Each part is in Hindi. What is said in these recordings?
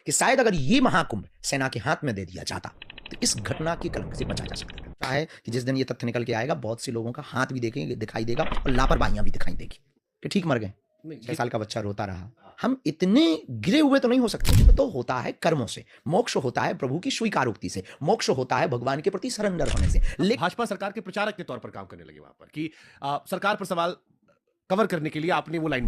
कि शायद अगर ये महाकुंभ सेना के हाथ में दे दिया जाता तो इस घटना की कलंक से बचा जा सकता था। है कि जिस दिन ये तथ्य निकल के आएगा बहुत से लोगों का हाथ भी दिखाई देगा और लापरवाहियां भी दिखाई देगी कि ठीक मर गए, 6 साल का बच्चा रोता रहा। हम इतने गिरे हुए तो नहीं हो सकते। तो होता है कर्मों से, मोक्ष होता है प्रभु की स्वीकारोक्ति से, मोक्ष होता है भगवान के प्रति सरेंडर होने से। लेकिन भाजपा सरकार के प्रचारक के तौर पर काम करने लगे वहां पर कि सरकार पर सवाल कवर करने के लिए आपने वो लाइन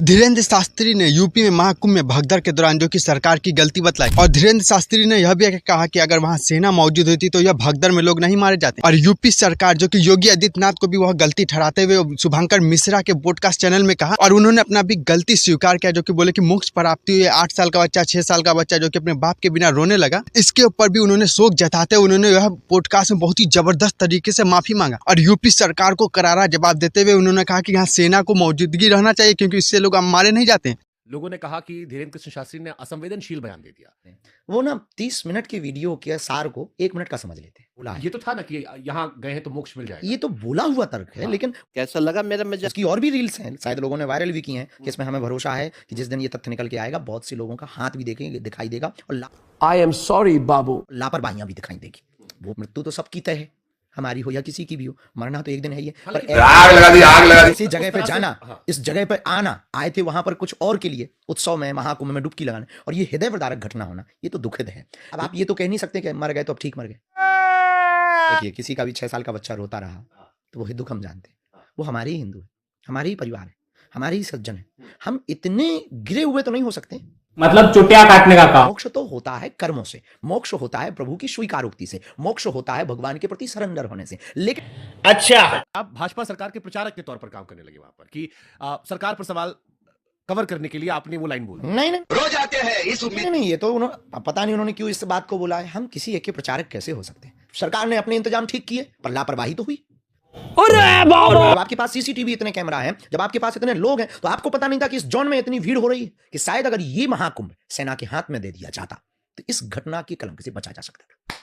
धीरेन्द्र शास्त्री ने यूपी में महाकुंभ में भगदड़ के दौरान जो कि सरकार की गलती बतलाई और धीरेन्द्र शास्त्री ने यह भी कहा कि अगर वहां सेना मौजूद होती तो यह भगदड़ में लोग नहीं मारे जाते। और यूपी सरकार जो कि योगी आदित्यनाथ को भी वह गलती ठहराते हुए शुभंकर मिश्रा के पॉडकास्ट चैनल में कहा और उन्होंने अपना भी गलती स्वीकार किया, जो कि बोले कि मोक्ष प्राप्ति हुई 8 साल का बच्चा 6 साल का बच्चा जो कि अपने बाप के बिना रोने लगा। इसके ऊपर भी उन्होंने शोक जताते हुए उन्होंने यह पॉडकास्ट में बहुत ही जबरदस्त तरीके से माफी मांगा और यूपी सरकार को करारा जवाब देते हुए उन्होंने कहा कि यहाँ सेना को मौजूदगी रहना चाहिए क्योंकि इससे लोग मारे नहीं जाते हैं। लोगों ने कहा कि धीरेन्द्र कृष्ण शास्त्री ने असंवेदनशील बयान दे दिया। वो ना 30 मिनट के वीडियो के सार को 1 मिनट का समझ लेते हैं। बोला ये तो था ना कि यहाँ गए हैं तो मोक्ष मिल जाएगा, ये तो बोला हुआ तर्क है। लेकिन कैसा लगा मेरा मजा? इसकी और भी रील्स हैं, शायद लोगों ने वायरल भी की हैं, कि इसमें हमें भरोसा है कि जिस दिन ये तथ्य निकल के आएगा बहुत से लोगों का हाथ भी दिखाई देगा और आई एम सॉरी बाबू लापरवाहियां भी दिखाई देगी। वो मृत्यु तो सबकी तय है, हमारी हो या किसी की भी हो, मरना तो एक दिन है ही। पर आग लगा दी। इसी जगह पे जाना, इस जगह पे आना, आए थे वहां पर कुछ और के लिए, उत्सव में महाकुंभ में डुबकी लगाने, और ये हृदय विदारक घटना होना, ये तो दुखद है। अब आप ये तो कह नहीं सकते कि मर गए तो अब ठीक मर गए। देखिए किसी का भी 6 साल का बच्चा रोता रहा तो वो दुख हम जानते हैं, वो हमारे ही हिंदू है, हमारे ही परिवार है, हमारे ही सज्जन है। हम इतने गिरे हुए तो नहीं हो सकते। मतलब चुटिया काटने का काम। मोक्ष तो होता है कर्मों से, मोक्ष होता है प्रभु की स्वीकारोक्ति से, मोक्ष होता है भगवान के प्रति सरेंडर होने से। लेकिन अच्छा, आप भाजपा सरकार के प्रचारक के तौर पर काम करने लगे वहां पर कि सरकार पर सवाल कवर करने के लिए आपने वो लाइन बोली। नहीं रोज आते हैं इस उम्मीद। नहीं, ये तो पता नहीं उन्होंने क्यों इस बात को बोला है। हम किसी एक के प्रचारक कैसे हो सकते हैं? सरकार ने अपने इंतजाम ठीक किए पर लापरवाही तो हुई। जब आपके पास सीसीटीवी इतने कैमरा हैं, जब आपके पास इतने लोग हैं, तो आपको पता नहीं था कि इस जोन में इतनी भीड़ हो रही है कि शायद अगर ये महाकुंभ सेना के हाथ में दे दिया जाता तो इस घटना की कलंक से बचा जा सकता था।